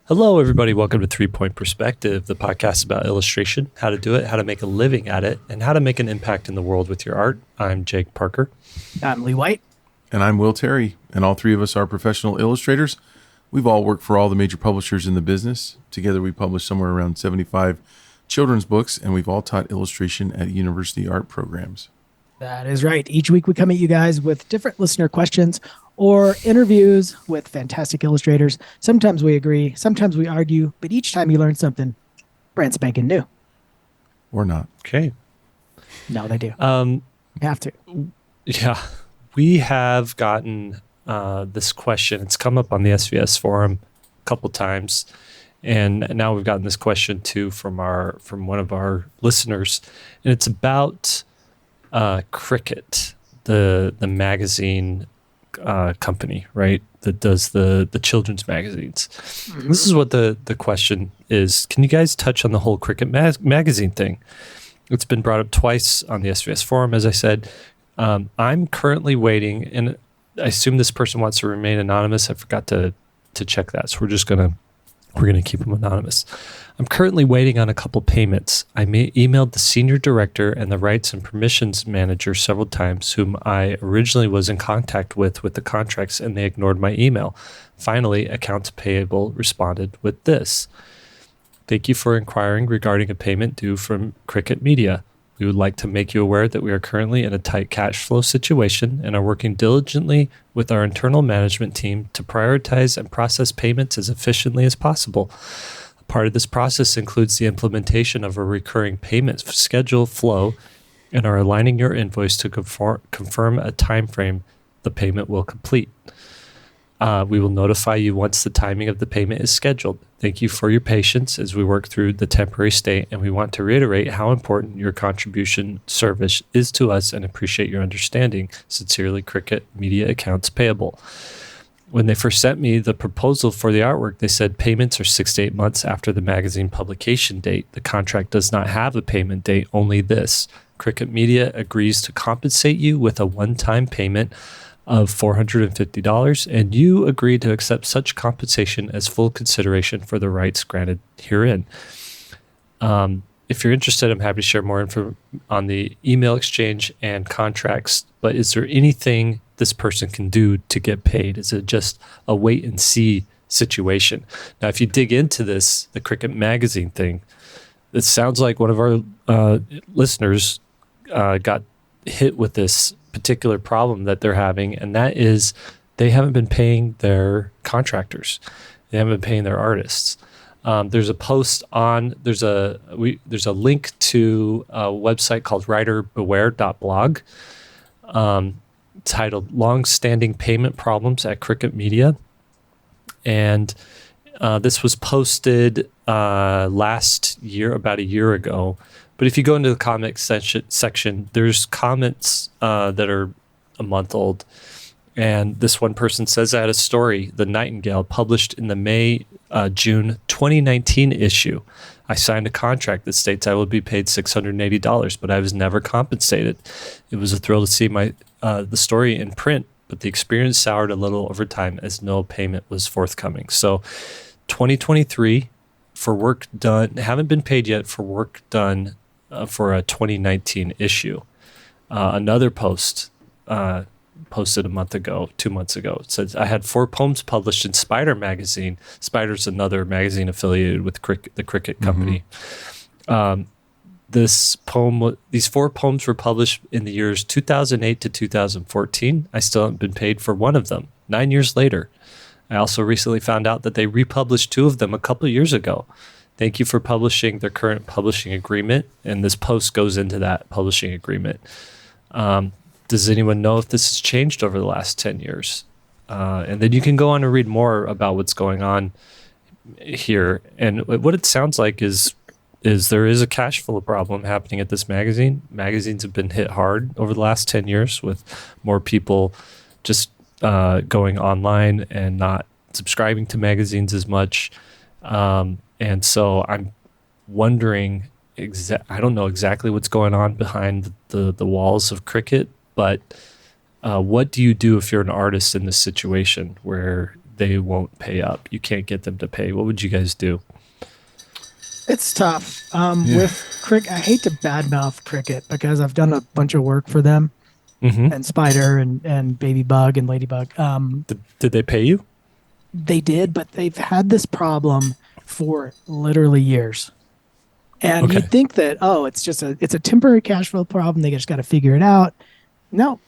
Hello, everybody. Welcome to 3-Point Perspective, the podcast about illustration, how to do it, how to make a living at it, and how to make an impact in the world with your art. I'm Jake Parker. I'm Lee White. And I'm Will Terry. And all three of us are professional illustrators. We've all worked for all the major publishers in the business. Together, we publish somewhere around 75 children's books, and we've all taught illustration at university art programs. That is right. Each week we come at you guys with different listener questions or interviews with fantastic illustrators. Sometimes we agree, sometimes we argue, but each time you learn something brand spanking new. Or not. Okay. No, they do. Have to. Yeah. We have gotten this question. It's come up on the SVS forum a couple times. And now we've gotten this question too from one of our listeners. And it's about Cricket, the magazine company, right, that does the children's magazines. Mm-hmm. This is what the question is. Can you guys touch on the whole Cricket magazine thing? It's been brought up twice on the SVS forum, as I said. I'm currently waiting, and I assume this person wants to remain anonymous. I forgot to check that, so we're gonna keep them anonymous. I'm currently waiting on a couple payments. I emailed the senior director and the rights and permissions manager several times, whom I originally was in contact with the contracts, and they ignored my email. Finally, accounts payable responded with this. Thank you for inquiring regarding a payment due from Cricket Media. We would like to make you aware that we are currently in a tight cash flow situation and are working diligently with our internal management team to prioritize and process payments as efficiently as possible. Part of this process includes the implementation of a recurring payment schedule flow and are aligning your invoice to confirm a time frame the payment will complete. We will notify you once the timing of the payment is scheduled. Thank you for your patience as we work through the temporary state, and we want to reiterate how important your contribution service is to us and appreciate your understanding. Sincerely, Cricket Media Accounts Payable. When they first sent me the proposal for the artwork, they said payments are 6 to 8 months after the magazine publication date. The contract does not have a payment date, only this. Cricket Media agrees to compensate you with a one-time payment of $450, and you agree to accept such compensation as full consideration for the rights granted herein. If you're interested, I'm happy to share more info on the email exchange and contracts, but is there anything this person can do to get paid? Is it just a wait and see situation? Now, if you dig into this, the Cricket magazine thing, it sounds like one of our listeners got hit with this particular problem that they're having, and that is they haven't been paying their contractors. They haven't been paying their artists. There's a post on, there's a link to a website called writerbeware.blog titled Longstanding Payment Problems at Cricket Media. And this was posted last year, about a year ago. But if you go into the comments section, there's comments that are a month old. And this one person says, I had a story, The Nightingale, published in the May-June 2019 issue. I signed a contract that states I will be paid $680, but I was never compensated. It was a thrill to see the story in print, but the experience soured a little over time as no payment was forthcoming. So 2023, for work done, haven't been paid yet for work done for a 2019 issue. Another post posted 2 months ago. It says, I had 4 poems published in Spider magazine. Spider's another magazine affiliated with the Cricket Company. These 4 poems were published in the years 2008 to 2014. I still haven't been paid for one of them, 9 years later. I also recently found out that they republished 2 of them a couple of years ago. Thank you for publishing their current publishing agreement. And this post goes into that publishing agreement. Does anyone know if this has changed over the last 10 years? And then you can go on and read more about what's going on here. And what it sounds like is there is a cash flow problem happening at this magazine. Magazines have been hit hard over the last 10 years with more people just going online and not subscribing to magazines as much. And so I'm wondering, I don't know exactly what's going on behind the walls of Cricket, but what do you do if you're an artist in this situation where they won't pay up. You can't get them to pay. What would you guys do? It's tough. With Cricket, I hate to badmouth Cricket because I've done a bunch of work for them Mm-hmm. and Spider and Baby Bug and Ladybug. Did they pay you? They did, but they've had this problem for literally years. And Okay. you'd think that, oh, it's a temporary cash flow problem. They just got to figure it out. No,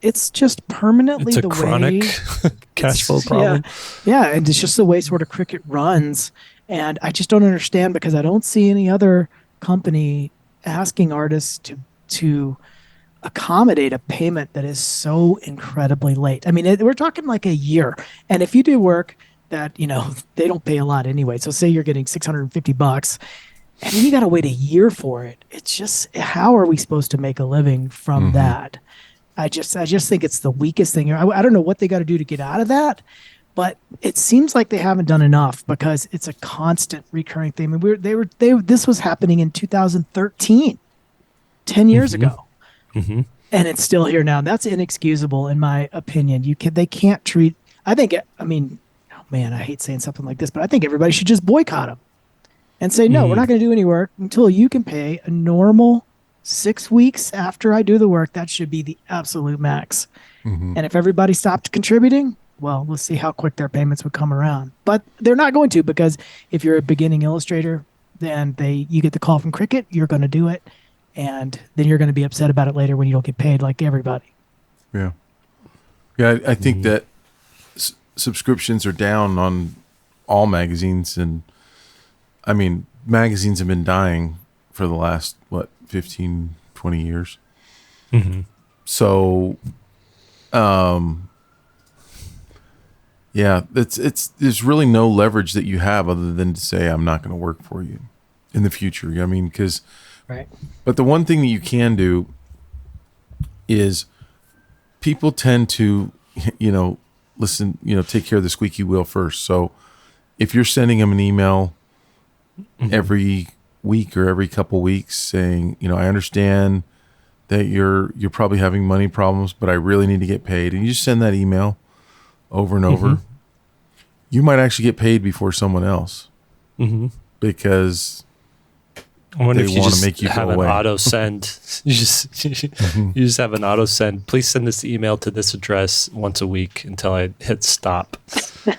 it's just permanently It's a the chronic way cash flow it's- problem. Yeah, and it's just the way sort of Cricket runs. And I just don't understand because I don't see any other company asking artists to accommodate a payment that is so incredibly late. I mean, we're talking like a year. And if you do work that, they don't pay a lot anyway. So say you're getting $650 and then you got to wait a year for it. It's just, how are we supposed to make a living from that? I just think it's the weakest thing. I don't know what they got to do to get out of that, but it seems like they haven't done enough because it's a constant recurring thing. I mean, this was happening in 2013, 10 years ago. Mm-hmm. And it's still here now. That's inexcusable in my opinion. They can't treat, I mean, oh man, I hate saying something like this, but I think everybody should just boycott them and say, no, we're not going to do any work until you can pay a normal 6 weeks after I do the work. That should be the absolute max. And if everybody stopped contributing, well, we'll see how quick their payments would come around. But they're not going to, because if you're a beginning illustrator, then you get the call from Cricut, you're going to do it. And then you're going to be upset about it later when you don't get paid like everybody. Yeah. Yeah, I think that subscriptions are down on all magazines. And, I mean, magazines have been dying for the last, 15, 20 years. Mm-hmm. So, yeah, there's really no leverage that you have other than to say, I'm not going to work for you in the future. I mean, because... Right. But the one thing that you can do is people tend to, listen, take care of the squeaky wheel first. So if you're sending them an email every week or every couple weeks saying, I understand that you're probably having money problems, but I really need to get paid. And you just send that email over and over. You might actually get paid before someone else because I wonder they if you wanna just make you have go an away. auto send. You just have an auto send. Please send this email to this address once a week until I hit stop.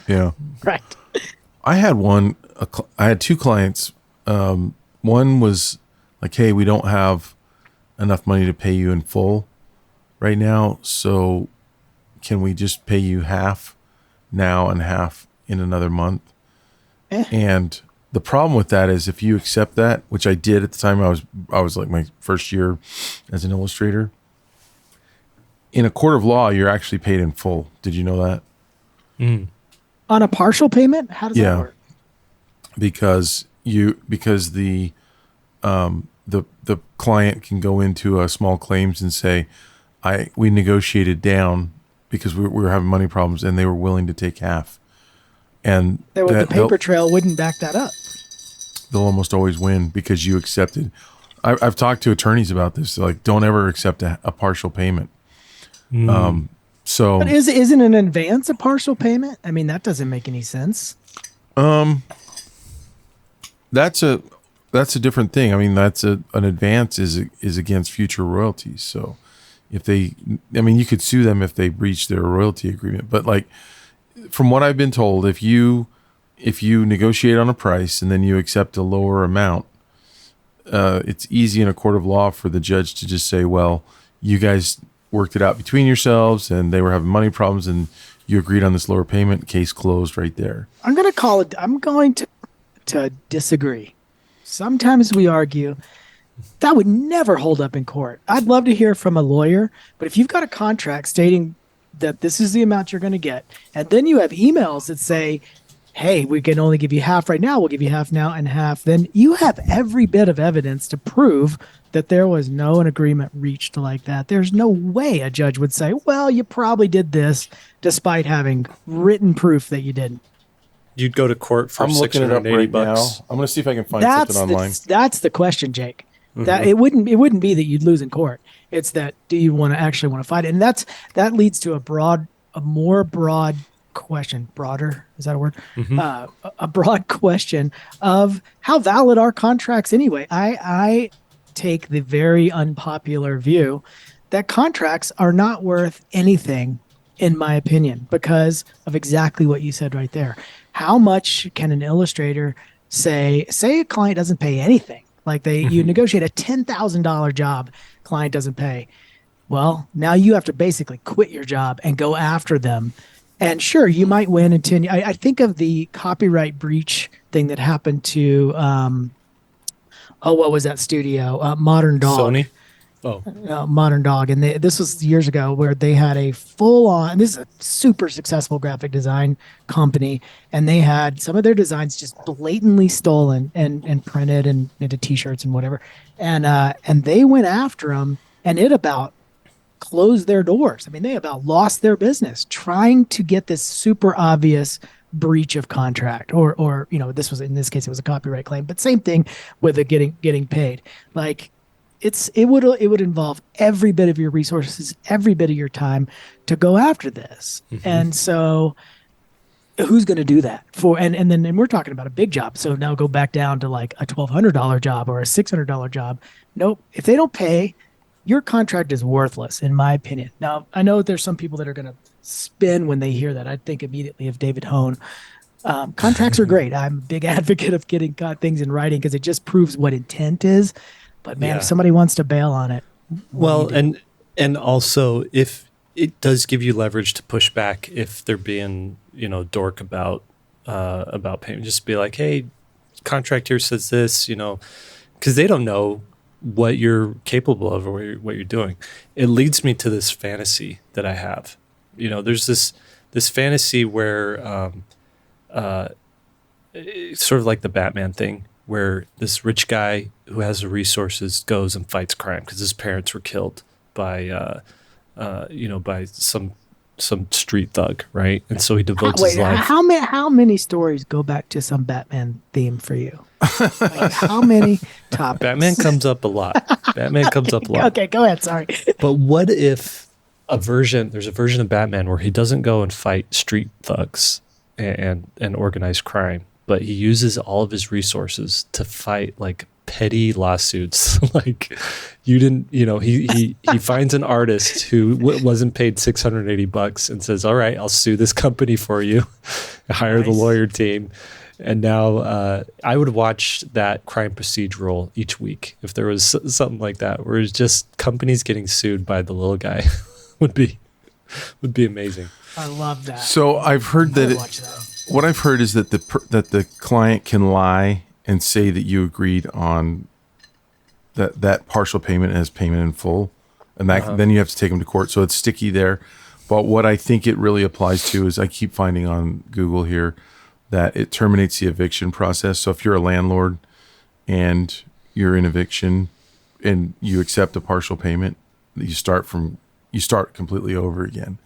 Yeah. Right. I had two clients. One was like, hey, we don't have enough money to pay you in full right now. So can we just pay you half now and half in another month? And the problem with that is if you accept that, which I did at the time, I was like my first year as an illustrator. In a court of law, you're actually paid in full. Did you know that? On a partial payment? How does that work? Because the client can go into a small claims and say, we negotiated down because we were having money problems and they were willing to take half. And The paper trail wouldn't back that up. They'll almost always win because you accepted. I've talked to attorneys about this. Like, don't ever accept a partial payment. So, But isn't an advance a partial payment? I mean, that doesn't make any sense. that's a different thing. I mean, an advance is against future royalties. So, you could sue them if they breach their royalty agreement. But like, from what I've been told, if you negotiate on a price and then you accept a lower amount, it's easy in a court of law for the judge to just say, well, you guys worked it out between yourselves and they were having money problems and you agreed on this lower payment, case closed right there. I'm going to disagree. Sometimes we argue that would never hold up in court. I'd love to hear from a lawyer, but if you've got a contract stating that this is the amount you're going to get, and then you have emails that say, hey, we can only give you half right now, we'll give you half now and half, then you have every bit of evidence to prove that there was no an agreement reached like that. There's no way a judge would say, well, you probably did this despite having written proof that you didn't. You'd go to court for I'm looking it up $680 right bucks. now. I'm going to see if I can find something online. That's the question, Jake. That it wouldn't be that you'd lose in court. It's that, do you actually want to fight it? And that leads to a more broad question, broader, is that a word? Mhm. A broad question of how valid are contracts anyway. I take the very unpopular view that contracts are not worth anything, in my opinion, because of exactly what you said right there. How much can an illustrator say a client doesn't pay anything? Like you Mhm. negotiate a $10,000 job, client doesn't pay. Well, now you have to basically quit your job and go after them. And sure, you might win in 10. I think of the copyright breach thing that happened to, what was that studio? Modern Dog. Sony. Oh. Modern Dog. And this was years ago where they had a full on, this is a super successful graphic design company. And they had some of their designs just blatantly stolen and printed and into t-shirts and whatever. And they went after them and it about closed their doors. I mean, they about lost their business trying to get this super obvious breach of contract or this was, in this case it was a copyright claim, but same thing with the getting paid. Like it would involve every bit of your resources, every bit of your time to go after this. Mhm. And so who's going to do that for, and we're talking about a big job. So now go back down to like a $1,200 job or a $600 job. Nope. If they don't pay, your contract is worthless, in my opinion. Now, I know there's some people that are going to spin when they hear that. I think immediately of David Hone. Contracts are great. I'm a big advocate of getting things in writing because it just proves what intent is. But man, if Yeah. somebody wants to bail on it, what Well, do you do? and also if it does give you leverage to push back if they're being, dork about payment, just be like, hey, contract here says this, because they don't know what you're capable of or what you're doing. It leads me to this fantasy that I have. There's this fantasy where it's sort of like the Batman thing, where this rich guy who has the resources goes and fights crime because his parents were killed by by some street thug, right? And so he devotes his life. How many stories go back to some Batman theme for you? Like how many topics? Batman comes up a lot. Batman comes up a lot. Okay, go ahead. Sorry. But what if there's a version of Batman where he doesn't go and fight street thugs and organized crime, but he uses all of his resources to fight like petty lawsuits. Like he finds an artist who wasn't paid $680 and says, all right, I'll sue this company for you. Hire the Nice. lawyer team. And now I would watch that crime procedural each week if there was something like that, where it's just companies getting sued by the little guy. would be amazing. I love that. So I've heard I that, watch that. what I've heard is that the client can lie and say that you agreed on that partial payment as payment in full, and that then you have to take them to court. So it's sticky there. But what I think it really applies to is I keep finding on Google here that it terminates the eviction process. So if you're a landlord and you're in eviction and you accept a partial payment, you start completely over again.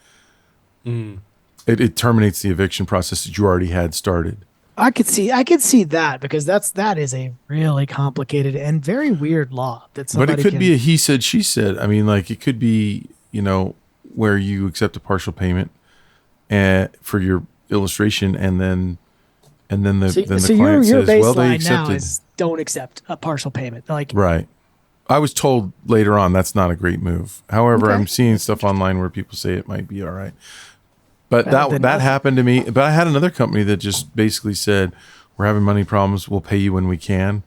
It terminates the eviction process that you already had started. I could see that because that is a really complicated and very weird law that But somebody it could can, be a he said, she said. I mean, like it could be, where you accept a partial payment for your illustration, and then the so client your says, well, they baseline now accepted. is don't accept a partial payment. Like Right. I was told later on that's not a great move. However, Okay. I'm seeing stuff online where people say it might be all right. But Better than that nothing. happened to me. But I had another company that just basically said, we're having money problems. We'll pay you when we can.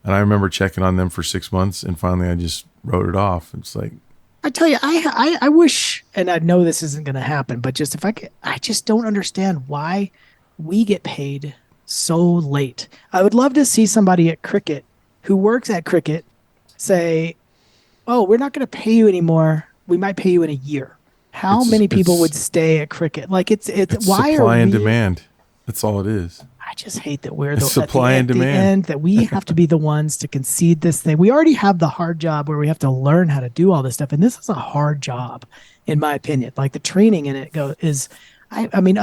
And I remember checking on them for 6 months, and finally I just wrote it off. It's like, I tell you, I wish, and I know this isn't going to happen, but just if I just don't understand why we get paid so late. I would love to see somebody at Cricket who works at Cricket say, "Oh, we're not going to pay you anymore. We might pay you in a year." How It's- many people it's- would stay at Cricket? Like it's it's why supply are and we? demand. That's all it is. I just hate that we're It's the supply at and the demand. end that we have to be the ones to concede this thing. We already have the hard job where we have to learn how to do all this stuff, and this is a hard job, in my opinion. Like the training in it I mean,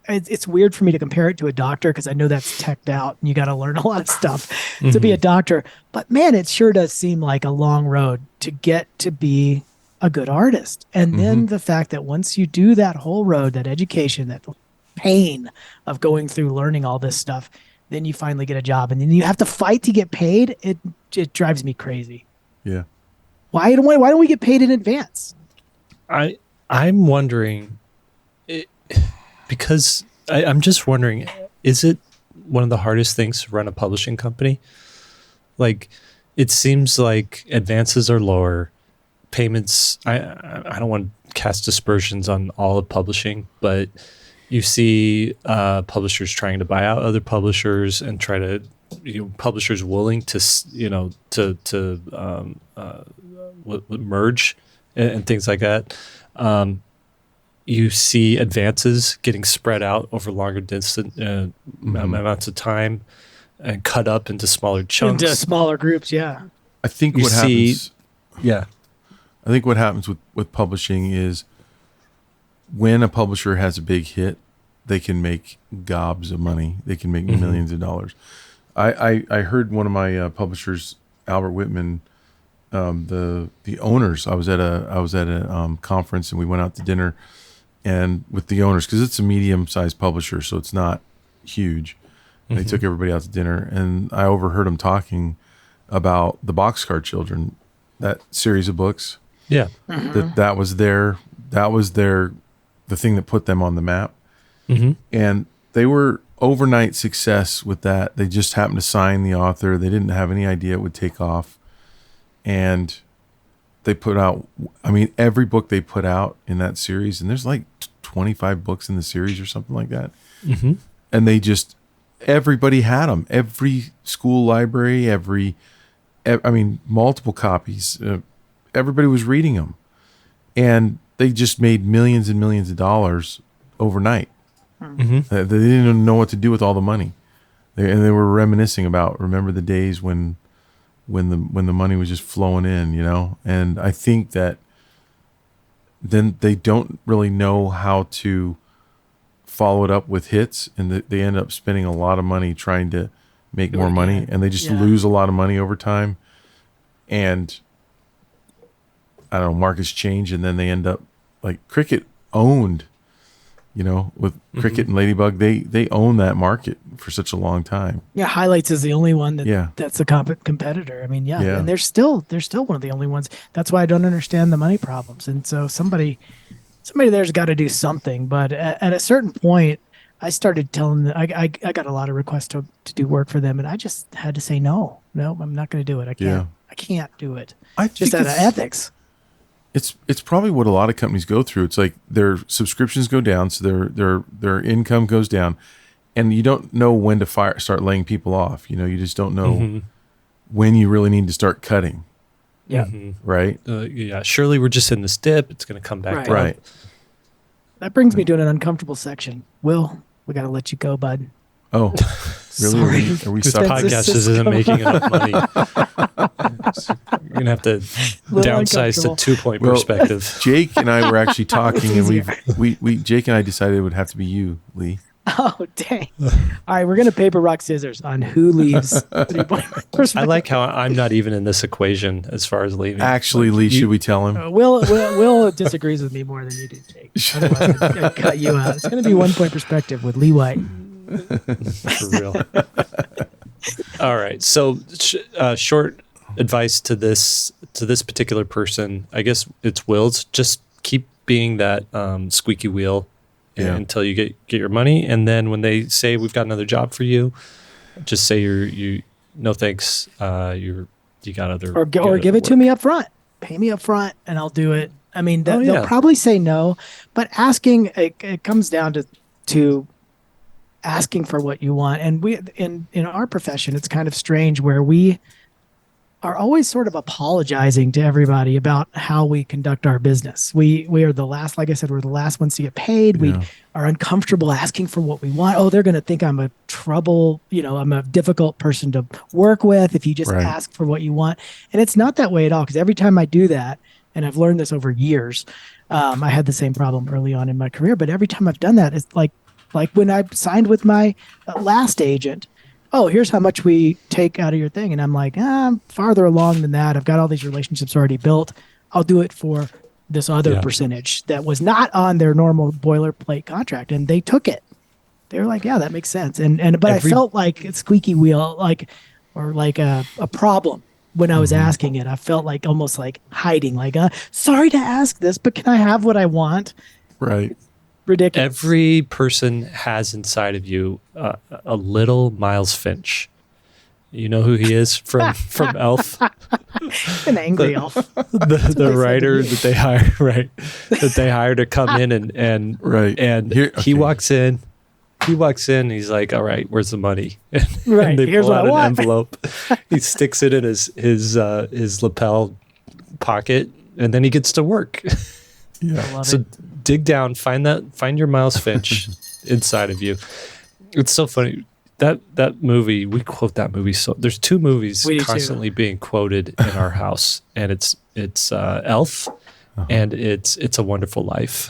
it's weird for me to compare it to a doctor because I know that's teched out and you got to learn a lot of stuff to be a doctor. But man, it sure does seem like a long road to get to be a good artist. And then the fact that once you do that whole road, that education, that pain of going through learning all this stuff. Then you finally get a job, and then you have to fight to get paid. It drives me crazy. Yeah. Why don't we get paid in advance? I'm wondering, because I'm just wondering, is it one of the hardest things to run a publishing company? Like, it seems like advances are lower, payments. I don't want to cast aspersions on all of publishing, but you see publishers trying to buy out other publishers and try to, publishers willing to, merge and things like that. You see advances getting spread out over longer distance amounts of time and cut up into smaller chunks. Into smaller groups, yeah. I think You what see- happens. Yeah. I think what happens with publishing is when a publisher has a big hit, they can make gobs of money. They can make millions of dollars. I heard one of my publishers, Albert Whitman, the owners. I was at a conference and we went out to dinner, and with the owners, because it's a medium-sized publisher, so it's not huge. They took everybody out to dinner, and I overheard them talking about the Boxcar Children, that series of books. Yeah. That was the thing that put them on the map. And they were overnight success with that. They just happened to sign the author. They didn't have any idea it would take off. And they put out, every book they put out in that series, and there's like 25 books in the series or something like that. And they just, everybody had them. Every school library, multiple copies. Everybody was reading them. And they just made millions and millions of dollars overnight. They didn't even know what to do with all the money. They were reminiscing about, remember the days when the money was just flowing in, And I think that then they don't really know how to follow it up with hits, and they end up spending a lot of money trying to make more money, and they just lose a lot of money over time. And I don't know, markets change, and then they end up like Cricket owned, with Cricket and Ladybug, they own that market for such a long time. Yeah, Highlights is the only one that's a competitor. And they're still one of the only ones. That's why I don't understand the money problems. And so somebody there's got to do something. But at a certain point, I started telling them, I got a lot of requests to do work for them, and I just had to say no, I'm not going to do it. I can't do it. Just out of ethics. It's probably what a lot of companies go through. It's like their subscriptions go down, so their income goes down, and you don't know when to start laying people off. You just don't know when you really need to start cutting. Yeah. Right. Surely we're just in this dip. It's going to come back. Right. That brings me to an uncomfortable section. Will, we got to let you go, bud. Oh, really? Sorry. Are we This stuck? podcast just isn't making enough money. You're going to have to downsize to 2-point perspective. Jake and I were actually talking, and easier. we Jake and I decided it would have to be you, Lee. Oh, dang. All right, we're going to paper, rock, scissors on who leaves 3-point perspective. I like how I'm not even in this equation as far as leaving. Actually, Lee, should we tell him? Will disagrees with me more than you do, Jake. Otherwise, I'd cut you out. It's going to be 1-point perspective with Lee White. For real. All right. So short advice to this particular person, I guess it's Will's. Just keep being that squeaky wheel until you get your money, and then when they say we've got another job for you, just say you no thanks. You got other or give it to me up front. Pay me up front, and I'll do it. They'll probably say no, but asking it comes down to asking for what you want. And we in our profession, it's kind of strange where we are always sort of apologizing to everybody about how we conduct our business. We are the last, like I said, we're the last ones to get paid. We are uncomfortable asking for what we want. Oh, they're going to think I'm a I'm a difficult person to work with if you just ask for what you want. And it's not that way at all, because every time I do that, and I've learned this over years, I had the same problem early on in my career, but every time I've done that, it's like when I signed with my last agent, oh, here's how much we take out of your thing. And I'm like, I'm farther along than that. I've got all these relationships already built. I'll do it for this other percentage that was not on their normal boilerplate contract. And they took it. They were like, yeah, that makes sense. But I Every felt like a squeaky wheel, or like a problem when I was asking it. I felt like almost like hiding, like, sorry to ask this, but can I have what I want? Right. Ridiculous. every person has inside of you a little Miles Finch. You know who he is from Elf, An angry elf. the writer that they hire, right? That they hire to come in and Right. and Here- he okay. walks in. He walks in. He's like, "All right, where's the money?" Right, And they here's pull what I out an want. envelope. He sticks it in his lapel pocket, and then he gets to work. Yeah. Love So it. dig down, find your Miles Finch inside of you. It's so funny. That movie, we quote that movie. So there's two movies We do too. constantly being quoted in our house, and it's Elf, and it's A Wonderful Life.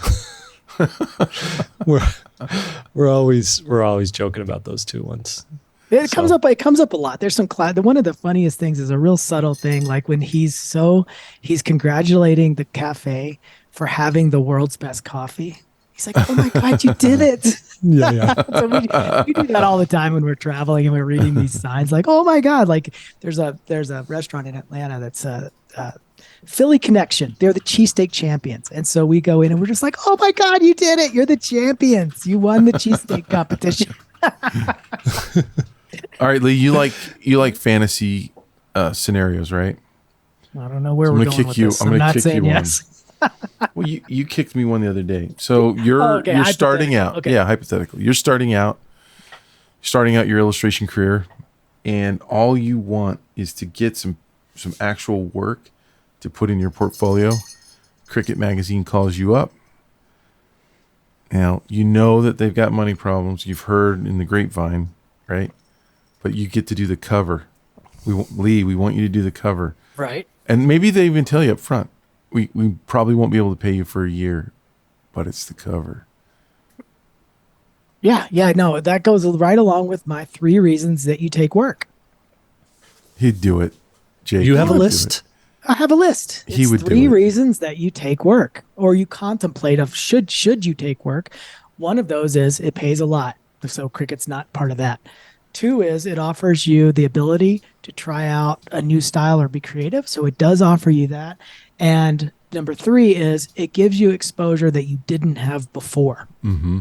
we're always joking about those two ones. It comes So- up. It comes up a lot. There's some one of the funniest things is a real subtle thing, like when he's congratulating the cafe for having the world's best coffee. He's like, "Oh my God, you did it!" Yeah. So we do that all the time when we're traveling and we're reading these signs. Like, "Oh my God!" Like there's a restaurant in Atlanta that's Philly Connection. They're the cheesesteak champions, and so we go in and we're just like, "Oh my God, you did it! You're the champions! You won the cheesesteak competition." All right, Lee, you like fantasy scenarios, right? I don't know where So I'm we're gonna going kick with you- this. I'm I'm gonna not kick saying you one. yes. Well, you kicked me one the other day. So you're Okay, you're starting hypothetical. out. Okay. Yeah, hypothetical. You're starting out your illustration career, and all you want is to get some actual work to put in your portfolio. Cricket Magazine calls you up. Now, you know that they've got money problems. You've heard in the grapevine, right? But you get to do the cover. Lee, we want you to do the cover. Right. And maybe they even tell you up front, we probably won't be able to pay you for a year, but it's the cover. Yeah, no, that goes right along with my 3 reasons that you take work. He'd do it. Jake. You have a he would do list? it. I have a list. He It's would do 3 it. reasons that you take work or you contemplate of should you take work. One of those is it pays a lot. So cricket's not part of that. 2 is it offers you the ability to try out a new style or be creative. So it does offer you that. And number 3 is it gives you exposure that you didn't have before. Mm-hmm.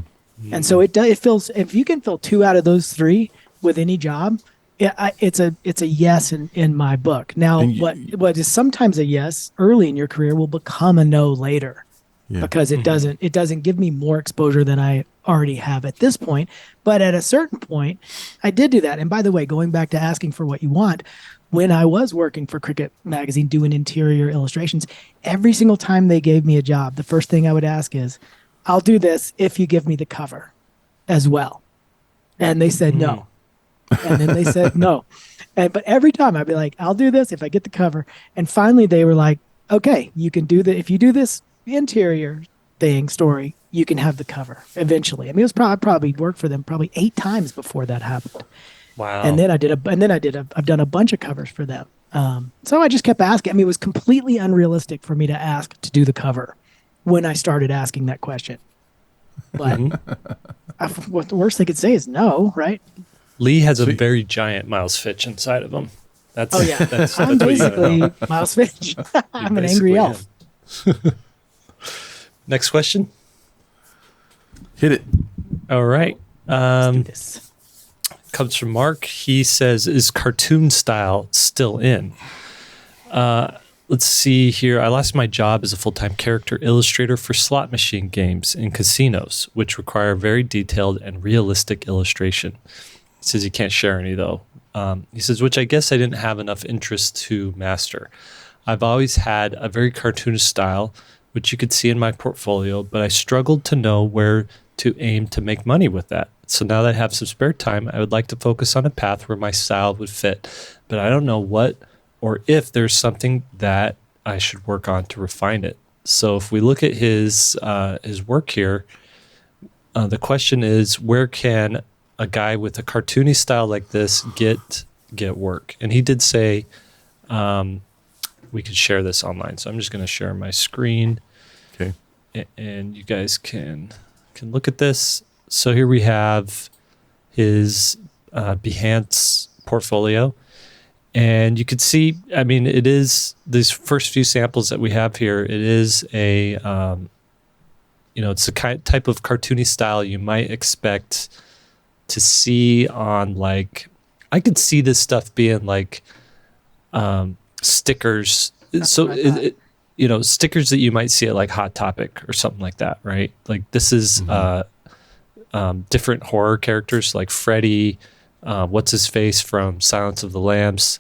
And so it feels, if you can fill 2 out of those 3 with any job, it's a yes in my book. Now, And what is sometimes a yes early in your career will become a no later Yeah. because it doesn't give me more exposure than I already have at this point. But at a certain point, I did do that. And by the way, going back to asking for what you want, when I was working for Cricket Magazine doing interior illustrations, every single time they gave me a job, the first thing I would ask is, "I'll do this if you give me the cover as well." And they said no. And then they said no. But every time I'd be like, "I'll do this if I get the cover." And finally they were like, "Okay, you can do that. If you do this interior story, you can have the cover eventually." I mean, it was probably worked for them probably 8 times before that happened. Wow. And then I've done a bunch of covers for them. So I just kept asking. I mean, it was completely unrealistic for me to ask to do the cover when I started asking that question. But what the worst they could say is no, right? Lee has a Sweet. very giant Miles Finch inside of him. That's Oh yeah, That's I'm what you gotta basically know. Miles Finch. I'm an basically angry elf. am. Next question. Hit it. All right. Let's do this. Comes from Mark. He says, "Is cartoon style still in?" Let's see here. I lost my job as a full-time character illustrator for slot machine games in casinos, which require very detailed and realistic illustration. He says he can't share any, though. He says, which I guess I didn't have enough interest to master. I've always had a very cartoonish style, which you could see in my portfolio, but I struggled to know where to aim to make money with that. So now that I have some spare time, I would like to focus on a path where my style would fit, but I don't know what or if there's something that I should work on to refine it. So if we look at his work here, the question is, where can a guy with a cartoony style like this get work? And he did say we could share this online. So I'm just going to share my screen. Okay. And you guys can look at this. So here we have his Behance portfolio. And you could see, I mean, it is these first few samples that we have here. It is a, it's a type of cartoony style you might expect to see on like, I could see this stuff being like stickers. Stickers that you might see at like Hot Topic or something like that, right? Like this is different horror characters like Freddy. What's his face from Silence of the Lambs?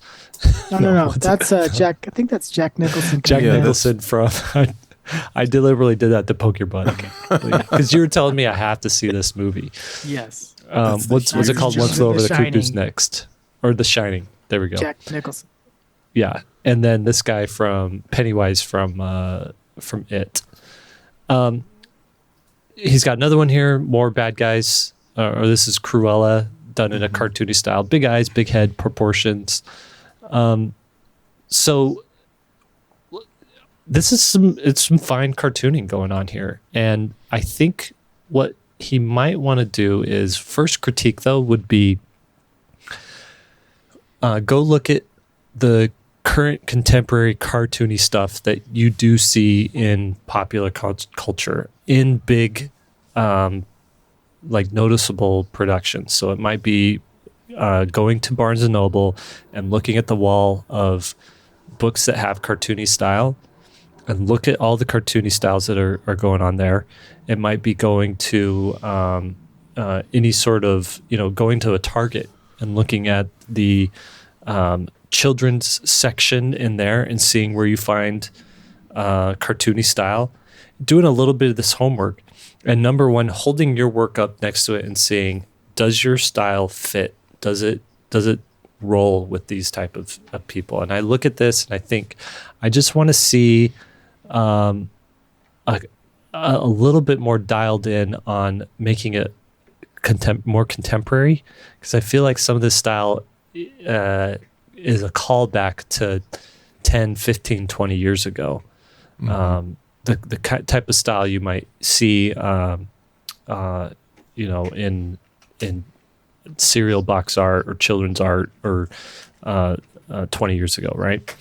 No. That's Jack. I think that's Jack Nicholson. Jack Nicholson from. I deliberately did that to poke your butt because you were telling me I have to see this movie. Yes. What's it called? One Flew Over the Cuckoo's Nest, or The Shining. There we go. Jack Nicholson. Yeah, and then this guy from Pennywise from It. He's got another one here. More bad guys. Or this is Cruella done in a cartoony style. Big eyes, big head, proportions. So this is some fine cartooning going on here. And I think what he might want to do is first critique though would be go look at the current contemporary cartoony stuff that you do see in popular culture in big like noticeable productions. So it might be going to Barnes & Noble and looking at the wall of books that have cartoony style and look at all the cartoony styles that are going on there. It might be going to any sort of, going to a Target and looking at the children's section in there and seeing where you find cartoony style. Doing a little bit of this homework. And number one, holding your work up next to it and seeing, does your style fit? Does it roll with these type of people? And I look at this and I think, I just want to see a little bit more dialed in on making it more contemporary, because I feel like some of this style is a callback to 10, 15, 20 years ago. The type of style you might see, in cereal box art or children's art or 20 years ago, right?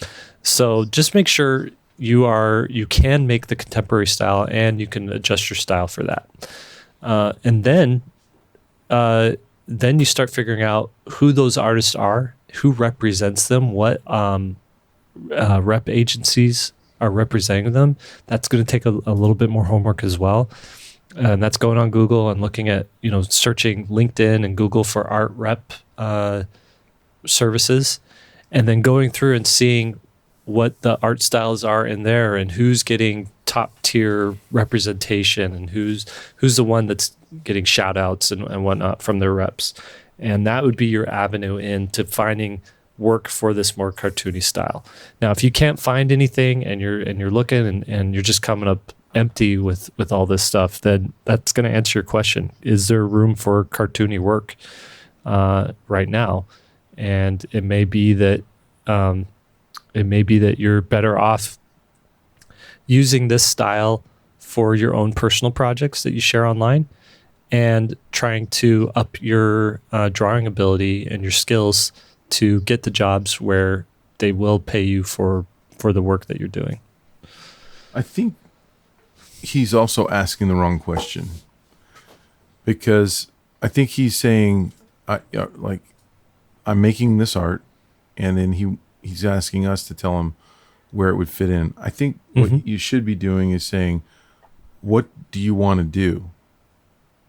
So just make sure you can make the contemporary style and you can adjust your style for that. And then you start figuring out who those artists are, who represents them, what rep agencies are representing them. That's going to take a little bit more homework as well. And that's going on Google and looking at, searching LinkedIn and Google for art rep services, and then going through and seeing what the art styles are in there and who's getting top tier representation and who's the one that's getting shout outs and whatnot from their reps. And that would be your avenue into finding work for this more cartoony style. Now, if you can't find anything and you're looking and you're just coming up empty with all this stuff, then that's going to answer your question. Is there room for cartoony work right now? And it may be that you're better off using this style for your own personal projects that you share online and trying to up your drawing ability and your skills to get the jobs where they will pay you for the work that you're doing. I think he's also asking the wrong question, because I think he's saying, I'm making this art, and then he's asking us to tell him where it would fit in. I think what you should be doing is saying, what do you want to do?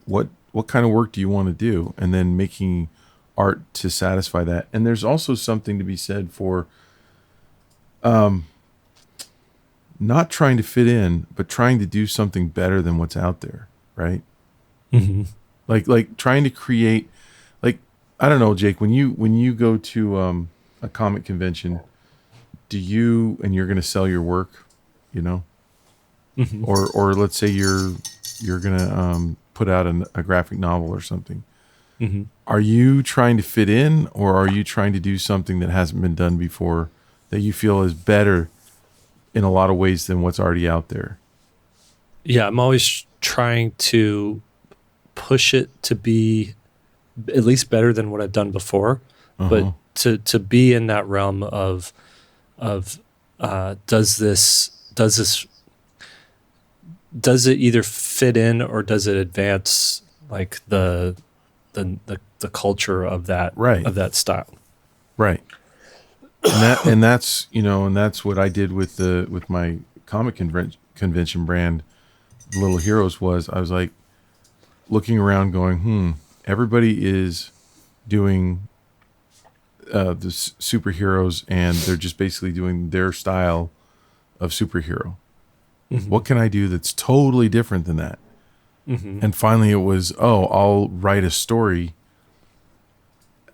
What kind of work do you want to do? And then making art to satisfy that. And there's also something to be said for not trying to fit in, but trying to do something better than what's out there, right? Mm-hmm. Like trying to create, like, I don't know, Jake, when you go to a comic convention, and you're going to sell your work, or let's say you're going to put out a graphic novel or something. Mm-hmm. Are you trying to fit in, or are you trying to do something that hasn't been done before that you feel is better in a lot of ways than what's already out there? Yeah, I'm always trying to push it to be at least better than what I've done before, but to be in that realm of does it either fit in or does it advance like the culture of that of that style? Right. And that's what I did with my comic convention brand, Little Heroes. I was like looking around going, everybody is doing the superheroes, and they're just basically doing their style of superhero. What can I do that's totally different than that? And finally it was, I'll write a story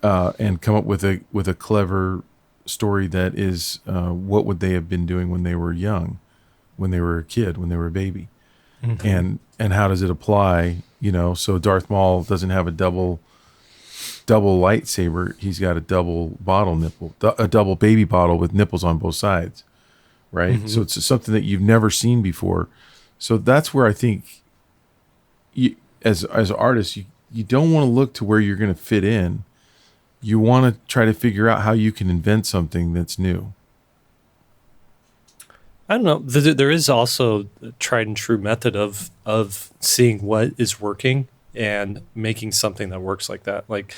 and come up with a clever story that is what would they have been doing when they were young, when they were a kid, when they were a baby, and how does it apply? So Darth Maul doesn't have a double lightsaber; he's got a double a double baby bottle with nipples on both sides, right? So it's something that you've never seen before. So that's where I think, as artists, you don't want to look to where you're going to fit in. You want to try to figure out how you can invent something that's new. I don't know. There is also a tried and true method of seeing what is working and making something that works like that. Like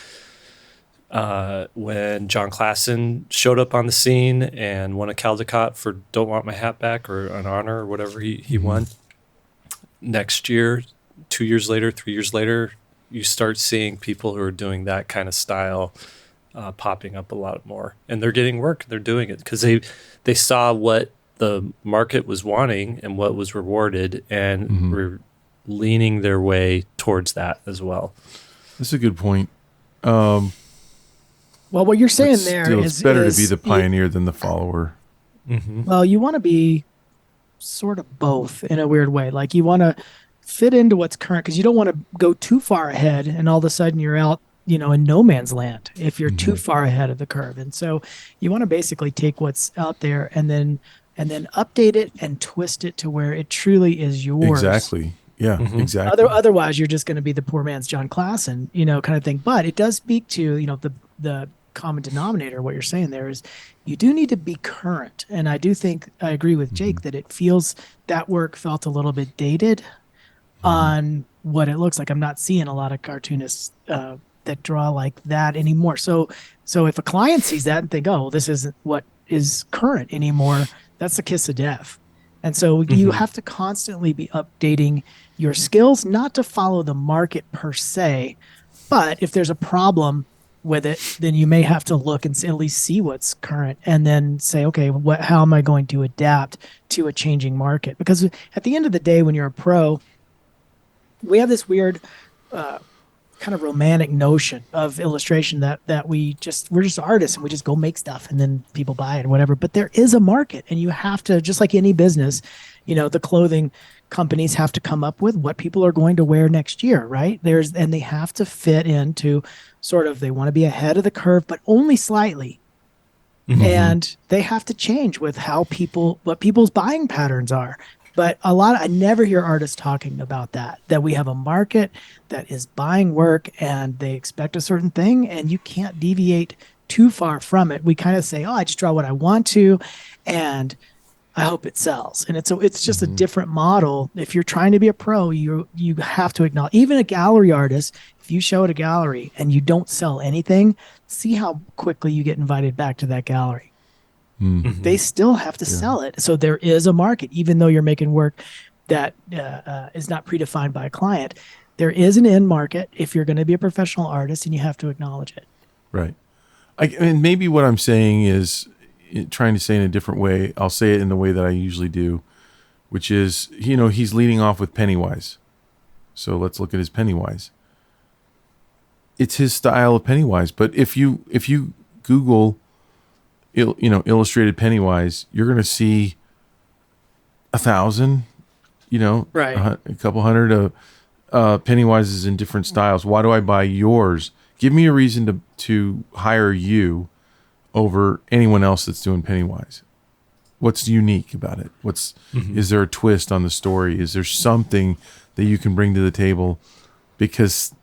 when John Klassen showed up on the scene and won a Caldecott for "Don't Want My Hat Back" or an honor or whatever he won. Next year, 2 years later, 3 years later, you start seeing people who are doing that kind of style popping up a lot more, and they're getting work. They're doing it because they saw what the market was wanting and what was rewarded, and were leaning their way towards that as well. That's a good point. Well, what you're saying there is it's better to be the pioneer than the follower. Well, you want to be sort of both in a weird way. Like you want to fit into what's current, because you don't want to go too far ahead and all of a sudden you're out, in no man's land if you're too far ahead of the curve. And so you want to basically take what's out there and then update it and twist it to where it truly is yours. Exactly. Yeah, exactly. Otherwise, you're just going to be the poor man's John Klassen, kind of thing. But it does speak to, the common denominator. What you're saying there is you do need to be current. And I do think I agree with Jake that it feels that work felt a little bit dated on what it looks like. I'm not seeing a lot of cartoonists that draw like that anymore. So if a client sees that and think, oh, this isn't what is current anymore, that's a kiss of death. And so you have to constantly be updating your skills, not to follow the market per se, but if there's a problem with it, then you may have to look and at least see what's current and then say, okay, how am I going to adapt to a changing market? Because at the end of the day, when you're a pro, we have this weird kind of romantic notion of illustration that we're just artists and we just go make stuff and then people buy it or whatever. But there is a market, and you have to, just like any business, the clothing companies have to come up with what people are going to wear next year, right? And they have to fit into sort of, they want to be ahead of the curve, but only slightly. And they have to change with what people's buying patterns are. But I never hear artists talking about that we have a market that is buying work and they expect a certain thing and you can't deviate too far from it. We kind of say, I just draw what I want to and I hope it sells. And it's just a different model. If you're trying to be a pro, you have to acknowledge, even a gallery artist, if you show at a gallery and you don't sell anything, see how quickly you get invited back to that gallery. They still have to sell it. So there is a market, even though you're making work that is not predefined by a client. There is an end market if you're going to be a professional artist, and you have to acknowledge it. Right. And maybe what I'm saying is, trying to say in a different way, I'll say it in the way that I usually do, which is, he's leading off with Pennywise. So let's look at his Pennywise. It's his style of Pennywise. But if you Google illustrated Pennywise, you're going to see 1,000, right, a couple hundred Pennywises in different styles. Why do I buy yours? Give me a reason to hire you over anyone else that's doing Pennywise. What's unique about it? Is there a twist on the story? Is there something that you can bring to the table because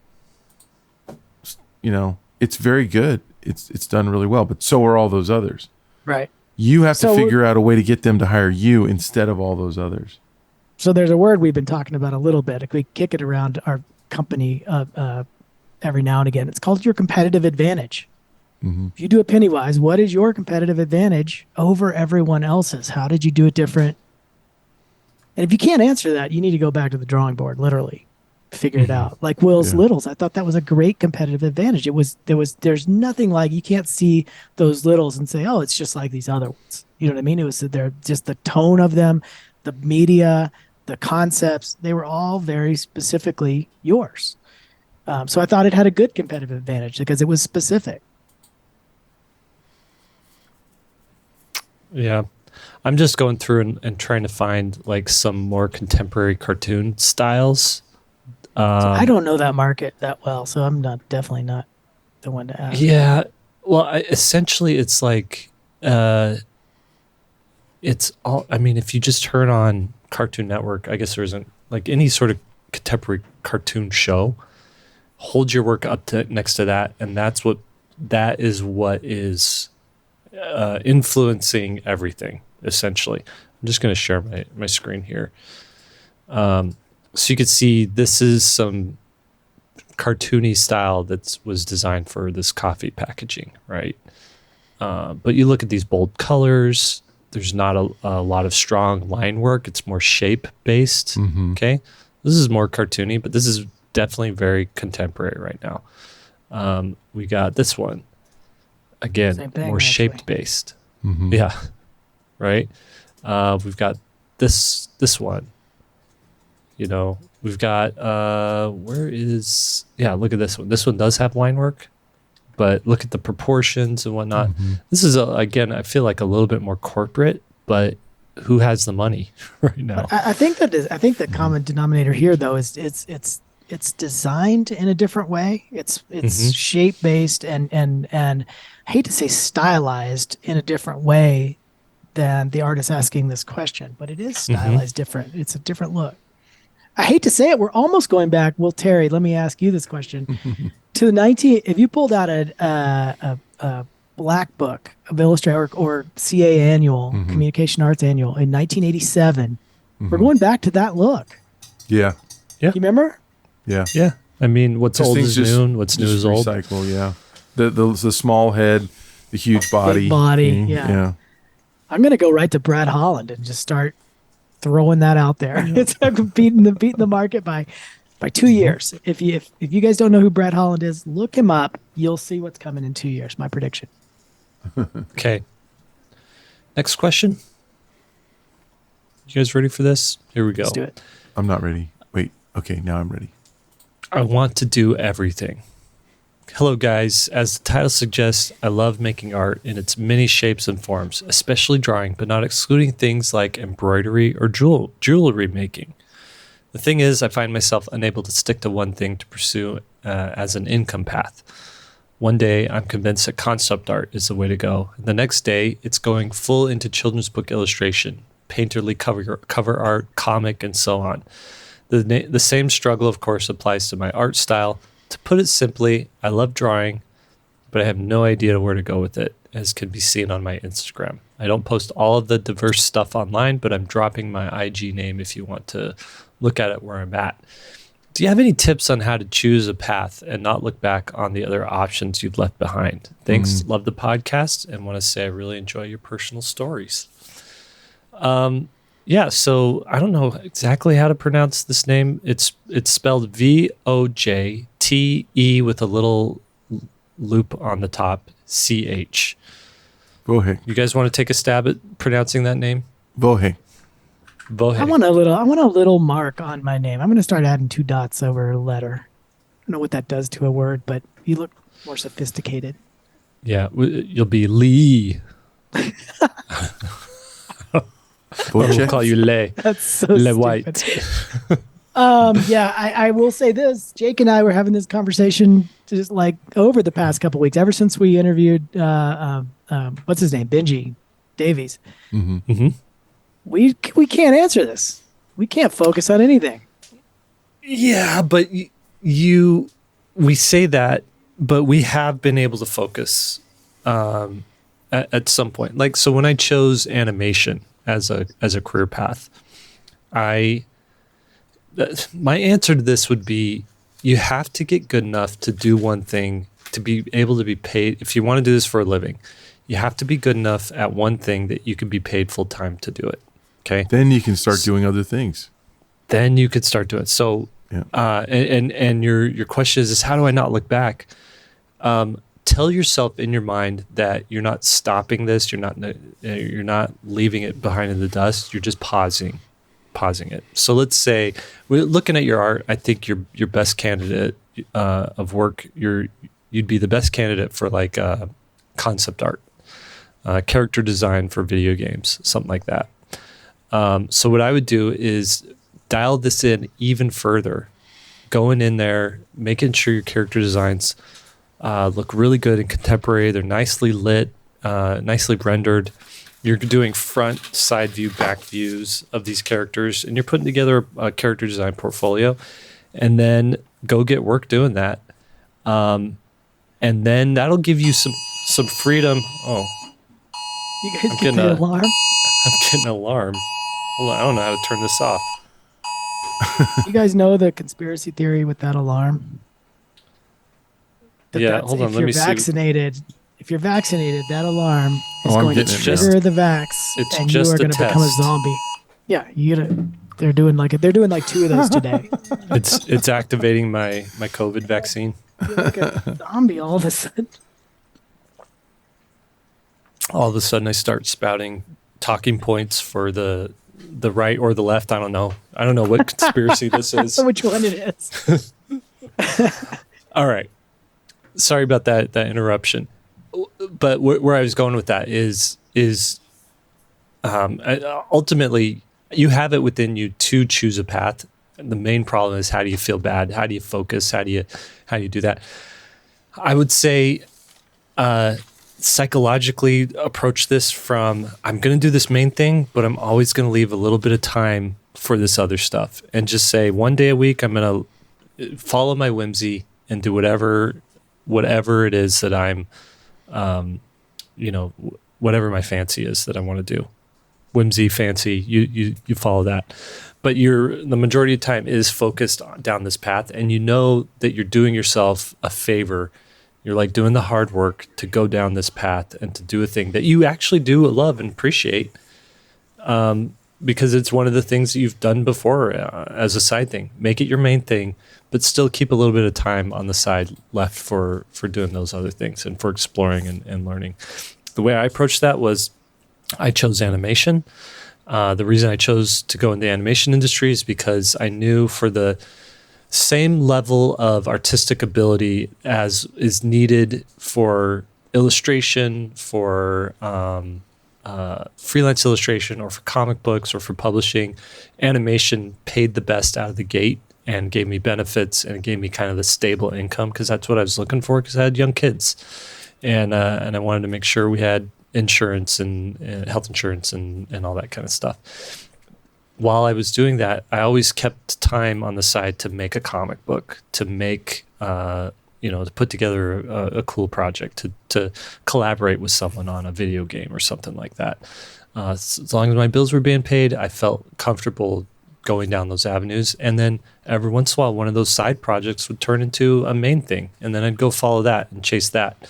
it's very good. It's done really well, but so are all those others. Right. You have So- to figure out a way to get them to hire you instead of all those others. So there's a word we've been talking about a little bit. We kick it around our company every now and again. It's called your competitive advantage. Mm-hmm. If you do it Pennywise, what is your competitive advantage over everyone else's? How did you do it different? And if you can't answer that, you need to go back to the drawing board, literally. Figure it out. Like Will's Yeah. littles, I thought that was a great competitive advantage. There's nothing like, you can't see those littles and say, oh, it's just like these other ones. You know what I mean? It was they're just the tone of them, the media, the concepts, they were all very specifically yours. So I thought it had a good competitive advantage because it was specific. Yeah. I'm just going through and trying to find like some more contemporary cartoon styles. So I don't know that market that well, so I'm definitely not the one to ask. Yeah. Well, essentially it's like, it's all, I mean, if you just turn on Cartoon Network, I guess there isn't like any sort of contemporary cartoon show, hold your work up to next to that. And that is what is influencing everything, essentially. I'm just going to share my screen here. So you could see this is some cartoony style that was designed for this coffee packaging, right? But you look at these bold colors. There's not a lot of strong line work. It's more shape based. Mm-hmm. Okay. This is more cartoony, but this is definitely very contemporary right now. We got this one. Again, Same thing, more actually. shaped based. Mm-hmm. Yeah. Right. We've got this one. We've got look at this one. This one does have line work, but look at the proportions and whatnot. Mm-hmm. This is again, I feel like a little bit more corporate, but who has the money right now? I think the common denominator here, though, is it's designed in a different way. It's Mhm. shape based and I hate to say stylized in a different way than the artist asking this question, but it is stylized different. It's a different look. I hate to say it, we're almost going back. Well, Terry, let me ask you this question. To the if you pulled out a black book of Illustrator or CA annual, Communication Arts annual in 1987, we're going back to that look. Yeah. You remember? Yeah. Yeah. I mean, what's old is Things new, and what's new just is old. recycle, yeah. The small head, the huge body. Big body, yeah. I'm gonna go right to Brad Holland and just start throwing that out there. It's beating the market by 2 years. If you guys don't know who Brad Holland is, look him up. You'll see what's coming in 2 years. My prediction. Okay. Next question. You guys ready for this? Here we go. Let's do it. I'm not ready. Wait. Okay, now I'm ready. I want to do everything. Hello, guys. As the title suggests, I love making art in its many shapes and forms, especially drawing, but not excluding things like embroidery or jewelry making. The thing is, I find myself unable to stick to one thing to pursue as an income path. One day, I'm convinced that concept art is the way to go. And the next day, it's going full into children's book illustration, painterly cover art, comic, and so on. The same struggle, of course, applies to my art style. To put it simply, I love drawing, but I have no idea where to go with it, as can be seen on my Instagram. I don't post all of the diverse stuff online, but I'm dropping my IG name if you want to look at it where I'm at. Do you have any tips on how to choose a path and not look back on the other options you've left behind? Thanks. Love the podcast and want to say I really enjoy your personal stories. Yeah, so I don't know exactly how to pronounce this name. It's spelled Vojte with a little loop on the top, CH. Vohe. You guys want to take a stab at pronouncing that name? Vohe. Vohe. I want a little mark on my name. I'm going to start adding 2 dots over a letter. I don't know what that does to a word, but you look more sophisticated. Yeah, you'll be Lee. We'll call you Le. That's so Le stupid. White. Yeah, I will say this. Jake and I were having this conversation just like over the past couple weeks, ever since we interviewed, what's his name? Benji Davies. Mm-hmm. We can't answer this. We can't focus on anything. Yeah, but we say that, but we have been able to focus at some point. Like, so when I chose animation as a career path, my answer to this would be, you have to get good enough to do one thing, to be able to be paid. If you want to do this for a living, you have to be good enough at one thing that you can be paid full time to do it. Okay. Then you can start doing other things. Then you could start doing it. So, Yeah. and your question is how do I not look back? Tell yourself in your mind that you're not stopping this. You're not leaving it behind in the dust. You're just pausing it. So let's say we're looking at your art. I think your best candidate of work. You'd be the best candidate for like concept art, character design for video games, something like that. So what I would do is dial this in even further, going in there, making sure your character designs look really good and contemporary. They're nicely lit, nicely rendered. You're doing front, side view, back views of these characters, and you're putting together a character design portfolio, and then go get work doing that. And then that'll give you some freedom. Oh, You guys I'm get getting the a- alarm? I'm getting an alarm. Hold on, I don't know how to turn this off. You guys know the conspiracy theory with that alarm? Yeah, That's hold on, if let you're me see. vaccinated, if you're vaccinated, that alarm is Oh, I'm going to getting it, trigger man. the vax, It's and you just are a going to become a test. zombie. Yeah, they're doing like 2 of those today. It's activating my COVID vaccine. You're like a zombie all of a sudden. All of a sudden I start spouting talking points for the right or the left. I don't know what conspiracy this is. Which one it is? All right, sorry about that interruption, but where I was going with that is ultimately you have it within you to choose a path. The main problem is, how do you feel bad? How do you focus? How do you do that? I would say psychologically approach this from, I'm going to do this main thing, but I'm always going to leave a little bit of time for this other stuff, and just say one day a week I'm going to follow my whimsy and do whatever it is that I'm, whatever my fancy is that I want to do. Whimsy, fancy, you follow that. But the majority of the time is focused down this path, and you know that you're doing yourself a favor. You're like doing the hard work to go down this path and to do a thing that you actually do love and appreciate, because it's one of the things that you've done before as a side thing. Make it your main thing, but still keep a little bit of time on the side left for doing those other things and for exploring and learning. The way I approached that was I chose animation. The reason I chose to go in the animation industry is because I knew for the same level of artistic ability as is needed for illustration, for freelance illustration, or for comic books, or for publishing, animation paid the best out of the gate and gave me benefits and gave me kind of the stable income, because that's what I was looking for, because I had young kids, and I wanted to make sure we had insurance and health insurance and all that kind of stuff. While I was doing that, I always kept time on the side to make a comic book, to make, to put together a cool project, to collaborate with someone on a video game or something like that. As long as my bills were being paid, I felt comfortable going down those avenues. And then every once in a while, one of those side projects would turn into a main thing. And then I'd go follow that and chase that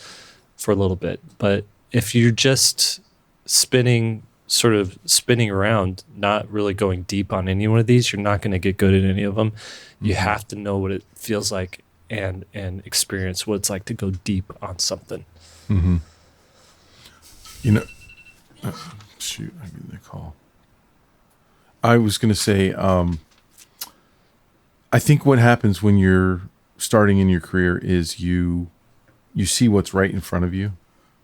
for a little bit. But if you're just spinning around, not really going deep on any one of these, you're not going to get good at any of them. You have to know what it feels like and experience what it's like to go deep on something. Mm-hmm. Shoot, I get the call. I was going to say, I think what happens when you're starting in your career is you see what's right in front of you.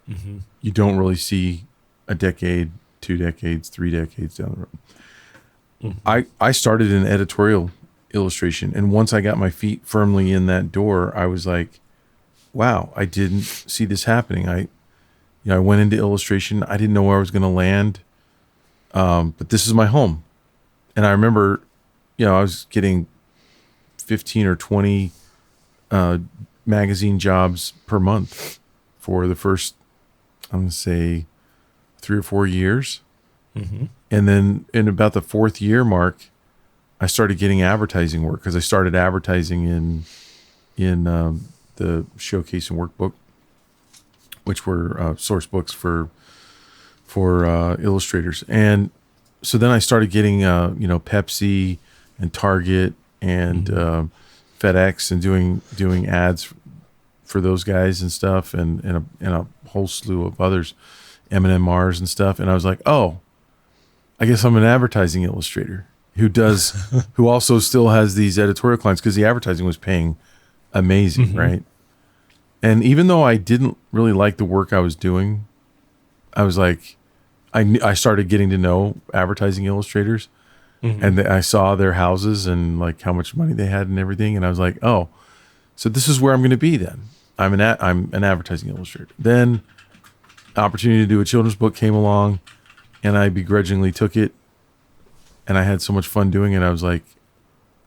Mm-hmm. You don't really see a decade, 2 decades, 3 decades down the road. Mm-hmm. I started in editorial illustration, and once I got my feet firmly in that door, I was like, wow, I didn't see this happening. I went into illustration. I didn't know where I was going to land, but this is my home. And I remember, I was getting 15 or 20 magazine jobs per month for the first, I'm going to say, 3 or 4 years. Mm-hmm. And then in about the 4th year mark, I started getting advertising work because I started advertising in the showcase and workbook, which were source books for illustrators. And so then I started getting Pepsi and Target and FedEx and doing ads for those guys and stuff, and a whole slew of others, M&M Mars and stuff. And I was like, oh, I guess I'm an advertising illustrator who also still has these editorial clients, because the advertising was paying amazing, right? And even though I didn't really like the work I was doing, I was like, I started getting to know advertising illustrators, and I saw their houses and like how much money they had and everything, and I was like, oh, so this is where I'm going to be then. I'm an advertising illustrator. Then the opportunity to do a children's book came along, and I begrudgingly took it, and I had so much fun doing it. I was like,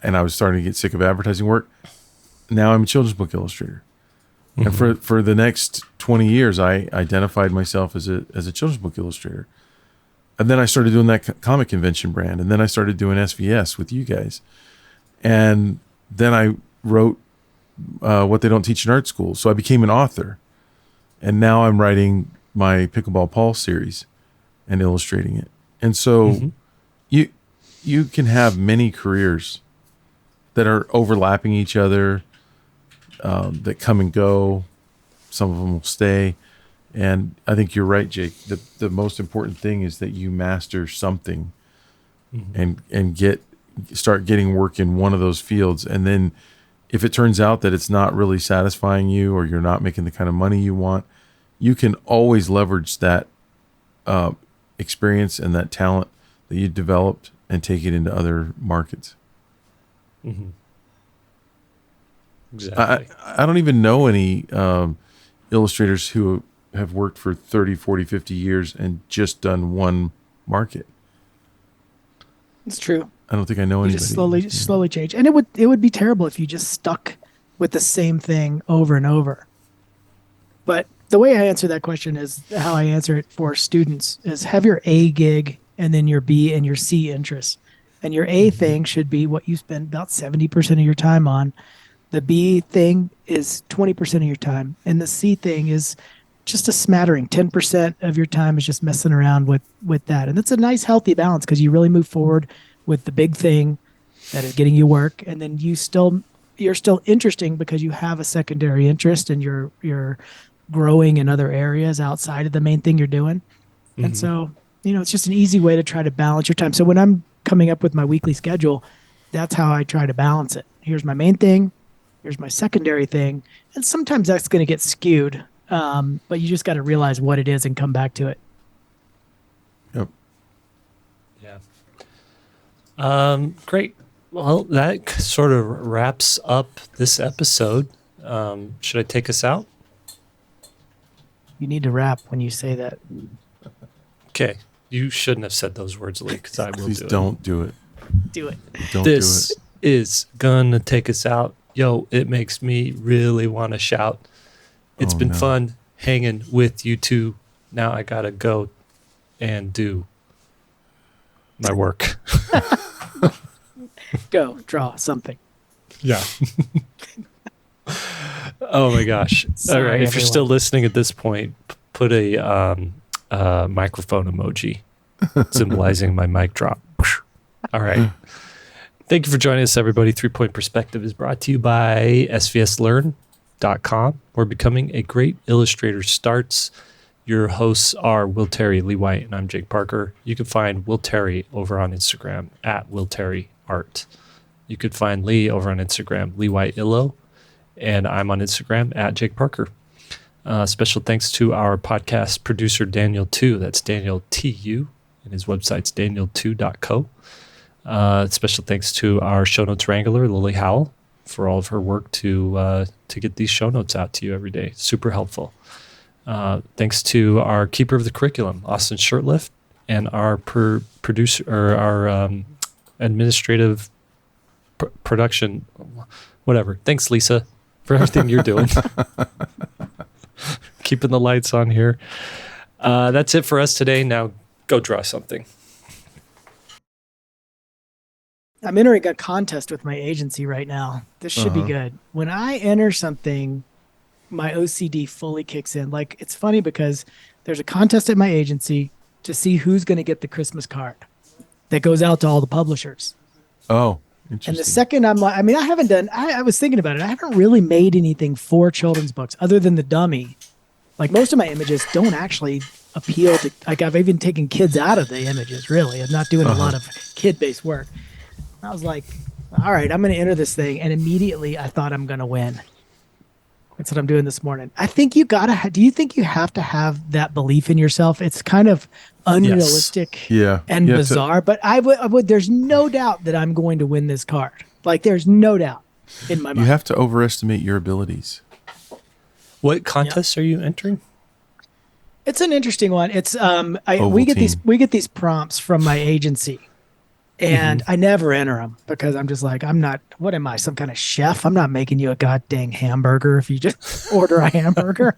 and I was starting to get sick of advertising work. Now I'm a children's book illustrator. And for the next 20 years, I identified myself as a children's book illustrator. And then I started doing that comic convention brand. And then I started doing SVS with you guys. And then I wrote What They Don't Teach in Art School. So I became an author. And now I'm writing my Pickleball Paul series and illustrating it. And so you can have many careers that are overlapping each other, that come and go. Some of them will stay. And I think you're right, Jake. The most important thing is that you master something and start getting work in one of those fields. And then if it turns out that it's not really satisfying you, or you're not making the kind of money you want, you can always leverage that experience and that talent that you developed and take it into other markets. Exactly. I don't even know any illustrators who have worked for 30, 40, 50 years and just done one market. It's true. I don't think I know You anybody. just slowly change. And it would be terrible if you just stuck with the same thing over and over. But the way I answer that question is how I answer it for students is have your A gig and then your B and your C interests. And your A thing should be what you spend about 70% of your time on. The B thing is 20% of your time. And the C thing is just a smattering. 10% of your time is just messing around with that. And that's a nice, healthy balance, because you really move forward with the big thing that is getting you work. And then you're still interesting because you have a secondary interest and you're growing in other areas outside of the main thing you're doing. And so, it's just an easy way to try to balance your time. So when I'm coming up with my weekly schedule, that's how I try to balance it. Here's my main thing. Here's my secondary thing. And sometimes that's going to get skewed. But you just got to realize what it is and come back to it. Yep. Yeah. Great. Well, that sort of wraps up this episode. Should I take us out? You need to rap when you say that. Okay. You shouldn't have said those words, Lee, because I will Please do it. don't do it. Do it. Don't This do it. is gonna take us out. Yo, it makes me really want to shout. It's been fun hanging with you two. Now I gotta go and do my work. Go draw something. Yeah. Oh my gosh. Sorry, All right. If you're everyone. still listening at this point, put a microphone emoji symbolizing my mic drop. All right. Thank you for joining us, everybody. 3-Point Perspective is brought to you by SVSLearn.com, where becoming a great illustrator starts. Your hosts are Will Terry, Lee White, and I'm Jake Parker. You can find Will Terry over on Instagram at Will Terry Art. You could find Lee over on Instagram, Lee White Illo, and I'm on Instagram at Jake Parker. Special thanks to our podcast producer, Daniel Tu. That's Daniel TU, and his website's daniel2.co. Special thanks to our show notes wrangler, Lily Howell, for all of her work to get these show notes out to you every day. Super helpful. Thanks to our keeper of the curriculum, Austin Shirtlift, and our producer or our administrative production, whatever. Thanks, Lisa. for everything you're doing. Keeping the lights on here. That's it for us today. Now go draw something. I'm entering a contest with my agency right now. This should be good. When I enter something, my OCD fully kicks in. Like, it's funny because there's a contest at my agency to see who's going to get the Christmas card that goes out to all the publishers. Oh, interesting. And the second I'm like, I mean, I was thinking about it. I haven't really made anything for children's books other than the dummy. Like, most of my images don't actually appeal to, like, I've even taken kids out of the images, really. I'm not doing a lot of kid-based work. I was like, all right, I'm going to enter this thing. And immediately I thought I'm going to win. That's what I'm doing this morning. I think do you think you have to have that belief in yourself? It's kind of unrealistic and bizarre, but I would, there's no doubt that I'm going to win this card. Like, there's no doubt in my mind. You have to overestimate your abilities. What contests are you entering? It's an interesting one. It's we get these prompts from my agency. And I never enter them because I'm just like, what am I, some kind of chef? I'm not making you a goddamn hamburger if you just order a hamburger.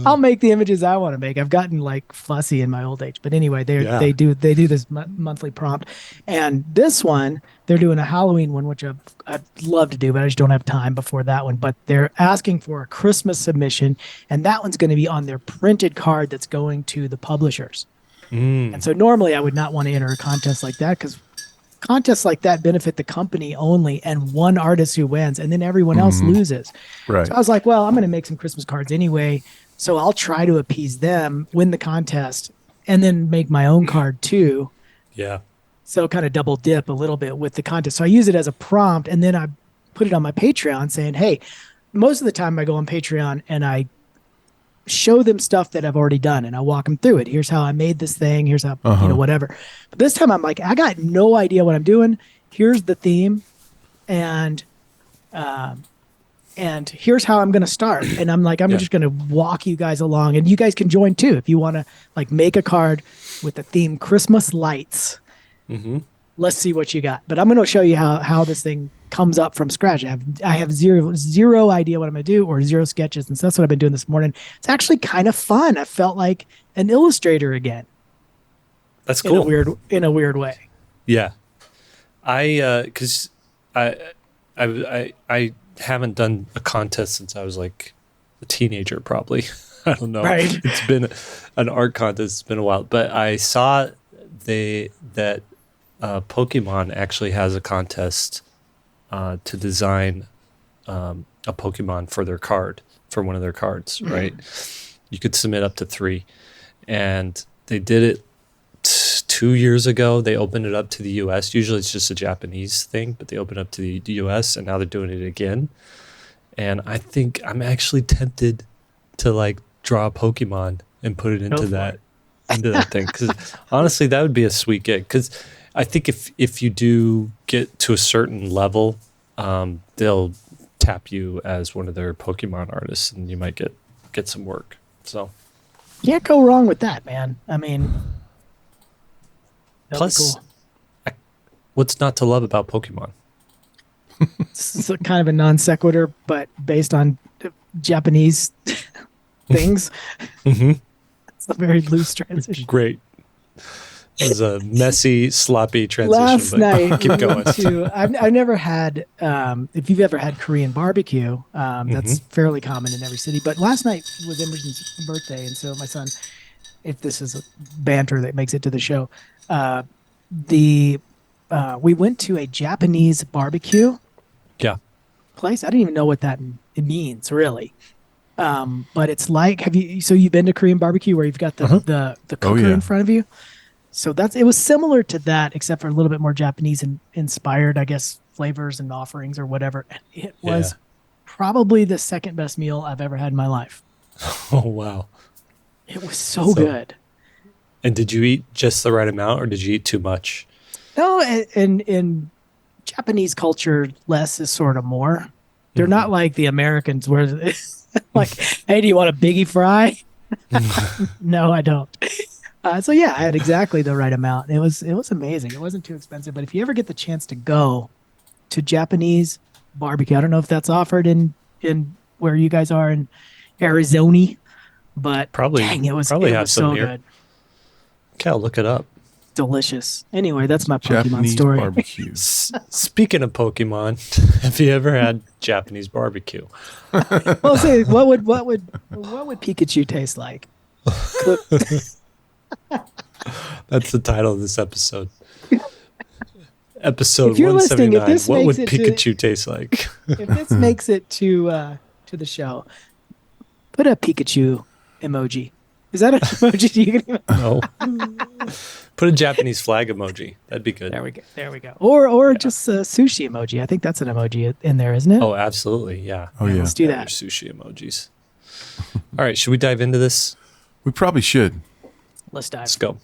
I'll make the images I want to make. I've gotten like fussy in my old age. But anyway, they do this monthly prompt. And this one, they're doing a Halloween one, which I'd love to do, but I just don't have time before that one. But they're asking for a Christmas submission. And that one's going to be on their printed card that's going to the publishers. And so normally I would not want to enter a contest like that because contests like that benefit the company only and one artist who wins and then everyone else loses. Right. So I was like, well, I'm going to make some Christmas cards anyway. So I'll try to appease them, win the contest, and then make my own card too. Yeah. So kind of double dip a little bit with the contest. So I use it as a prompt and then I put it on my Patreon saying, hey, most of the time I go on Patreon and I show them stuff that I've already done and I walk them through it. Here's how I made this thing. Here's how, whatever. But this time I'm like, I got no idea what I'm doing. Here's the theme and here's how I'm going to start. And I'm like, I'm just going to walk you guys along and you guys can join too. If you want to like make a card with the theme Christmas lights, let's see what you got. But I'm going to show you how this thing comes up from scratch. I have zero idea what I'm going to do or zero sketches. And so that's what I've been doing this morning. It's actually kind of fun. I felt like an illustrator again. That's cool. In a weird way. Yeah. Cause I haven't done a contest since I was like a teenager, probably. I don't know. Right. It's been an art contest. It's been a while, but I saw that Pokemon actually has a contest to design a Pokemon for their card, for one of their cards, right? You could submit up to 3. And they did it 2 years ago. They opened it up to the US. Usually it's just a Japanese thing, but they opened up to the US and now they're doing it again. And I think I'm actually tempted to like draw a Pokemon and put it into that thing. Because honestly, that would be a sweet gig. Because I think if you do get to a certain level, they'll tap you as one of their Pokemon artists, and you might get some work. So can't go wrong with that, man. I mean, plus, cool. What's not to love about Pokemon? It's kind of a non sequitur, but based on Japanese things, it's a very loose transition. Great. It was a messy, sloppy transition. Last night, keep going. I've never had, if you've ever had Korean barbecue, that's fairly common in every city. But last night was Emerson's birthday, and so my son, if this is a banter that makes it to the show, we went to a Japanese barbecue place. I didn't even know what it means, really. But it's like, you've been to Korean barbecue where you've got the cooker in front of you? So it was similar to that, except for a little bit more Japanese inspired, I guess, flavors and offerings or whatever. And it was probably the second best meal I've ever had in my life. Oh, wow. It was so good. And did you eat just the right amount or did you eat too much? No, in Japanese culture, less is sort of more. They're not like the Americans where like, hey, do you want a biggie fry? No, I don't. So I had exactly the right amount. It was amazing. It wasn't too expensive, but if you ever get the chance to go to Japanese barbecue. I don't know if that's offered in where you guys are in Arizona, but Probably dang, it was have some so here. good, Cal, look it up. delicious. Anyway, that's my Pokemon Japanese story. barbecue. Speaking of Pokemon, have you ever had Japanese barbecue? Well, say what would Pikachu taste like? That's the title of this episode. Episode If you're listening, 179. if this What would makes it to- Pikachu taste like? If this makes it to the show, put a Pikachu emoji. Is that an emoji you can even? No. Put a Japanese flag emoji. That'd be good. There we go. There we go. Or just a sushi emoji. I think that's an emoji in there, isn't it? Oh, absolutely. Yeah. Oh, yeah. Let's do that. There's sushi emojis. All right. Should we dive into this? We probably should. Let's dive. Let's go.